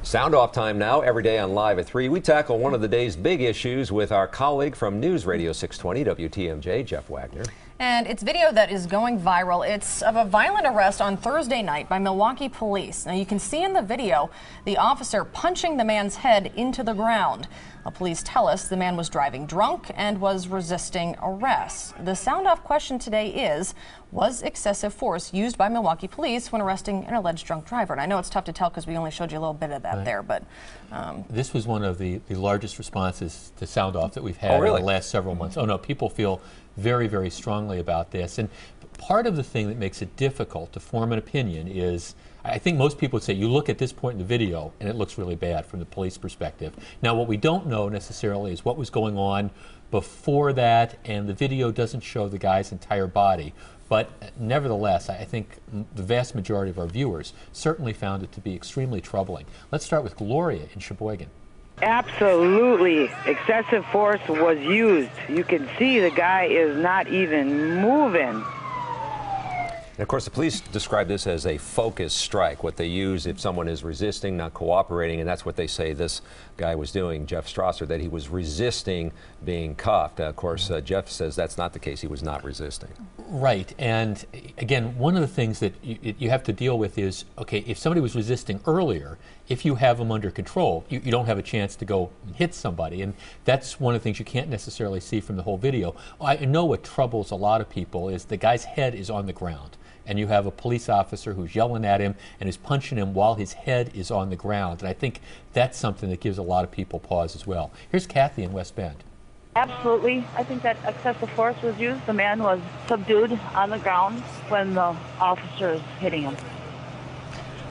Sound off time now. Every day on Live at 3, we tackle one of the day's big issues with our colleague from News Radio 620 WTMJ, Jeff Wagner. And it's video that is going viral. It's of a violent arrest on Thursday night by Milwaukee Police. Now you can see in the video the officer punching the man's head into the ground. Police tell us the man was driving drunk and was resisting arrest. The sound-off question today is, was excessive force used by Milwaukee Police when arresting an alleged drunk driver? And I know it's tough to tell because we only showed you a little bit of that there, but... This was one of the largest responses to sound-off that we've had in the last several months. Oh no, people feel very, very strongly about this. And part of the thing that makes it difficult to form an opinion is, I think most people would say, you look at this point in the video and it looks really bad from the police perspective. Now what we don't know necessarily is what was going on before that, and the video doesn't show the guy's entire body. But nevertheless, I think the vast majority of our viewers certainly found it to be extremely troubling. Let's start with Gloria in Sheboygan. Absolutely. Excessive force was used. You can see the guy is not even moving. And of course, the police describe this as a focus strike, what they use if someone is resisting, not cooperating, and that's what they say this guy was doing, Jeff Strasser, that he was resisting being cuffed. Of course, Jeff says that's not the case. He was not resisting. Right, and again, one of the things that you have to deal with is, okay, if somebody was resisting earlier, if you have them under control, you don't have a chance to go and hit somebody, and that's one of the things you can't necessarily see from the whole video. I know what troubles a lot of people is the guy's head is on the ground, and you have a police officer who's yelling at him and is punching him while his head is on the ground, and I think that's something that gives a lot of people pause as well. Here's Kathy in West Bend. Absolutely. I think that excessive force was used. The man was subdued on the ground when the officer is hitting him.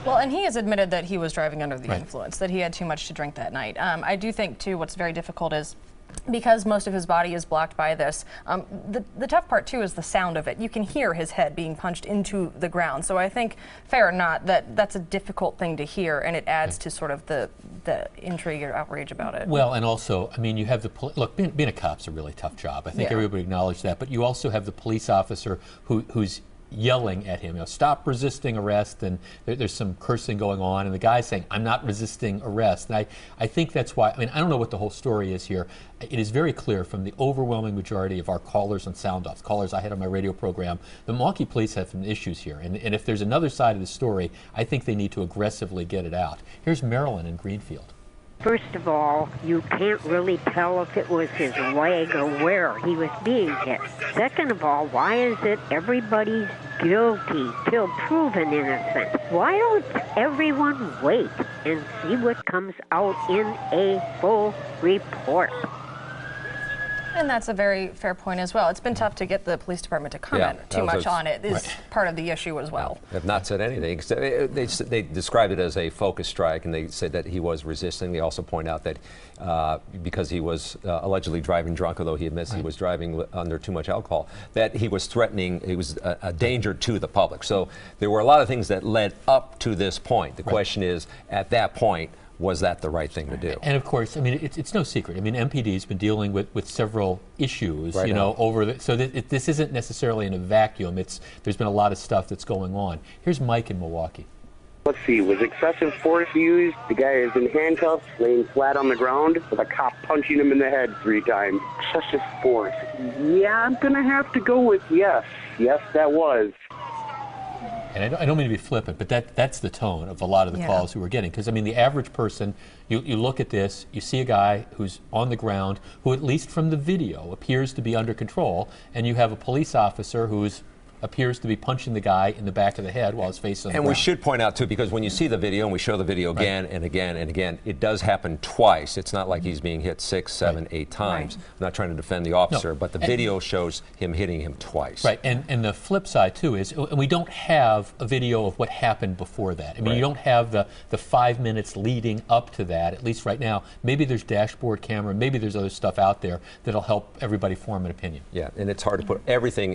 Well, and he has admitted that he was driving under the influence, that he had too much to drink that night. I do think, too, what's very difficult is, because most of his body is blocked by this, the tough part, too, is the sound of it. You can hear his head being punched into the ground. So I think, fair or not, that's a difficult thing to hear, and it adds to sort of the intrigue or outrage about it. Well, and also, I mean, you have look, being a cop's a really tough job. I think everybody acknowledged that, but you also have the police officer who's yelling at him, stop resisting arrest, and there's some cursing going on, and the guy's saying, I'm not resisting arrest. And I think that's why, I mean, I don't know what the whole story is here. It is very clear from the overwhelming majority of our callers on Sound Off, callers I had on my radio program, the Milwaukee Police have some issues here, and if there's another side of the story, I think they need to aggressively get it out. Here's Marilyn in Greenfield. First of all, you can't really tell if it was his leg or where he was being hit. Second of all, why is it everybody's guilty till proven innocent? Why don't everyone wait and see what comes out in a full report? And that's a very fair point as well. It's been tough to get the police department to comment too much on it. Is part of the issue as well. They have not said anything. They described it as a focus strike, and they said that he was resisting. They also point out that because he was allegedly driving drunk, although he admits he was driving under too much alcohol, that he was threatening, he was a danger to the public. So there were a lot of things that led up to this point. The question is, at that point, was that the right thing to do? And of course, I mean, it's no secret. I mean, MPD's been dealing with several issues, so this isn't necessarily in a vacuum. There's been a lot of stuff that's going on. Here's Mike in Milwaukee. Let's see, was excessive force used? The guy is in handcuffs, laying flat on the ground, with a cop punching him in the head 3 times. Excessive force. Yeah, I'm gonna have to go with yes. Yes, that was. And I don't mean to be flippant, but that's the tone of a lot of the calls who we're getting. Because, I mean, the average person, you look at this, you see a guy who's on the ground, who at least from the video appears to be under control, and you have a police officer who's appears to be punching the guy in the back of the head while his face is on the ground. And we should point out, too, because when you see the video, and we show the video again and again and again, it does happen twice. It's not like he's being hit 6, 7, 8 times. I'm not trying to defend the officer, but the video shows him hitting him twice. Right, and the flip side, too, is we don't have a video of what happened before that. I mean, you don't have the 5 minutes leading up to that, at least right now. Maybe there's dashboard camera, maybe there's other stuff out there that'll help everybody form an opinion. Yeah, and it's hard to put everything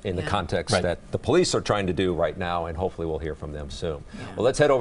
in the context that the police are trying to do right now, and hopefully we'll hear from them soon. Well, let's head over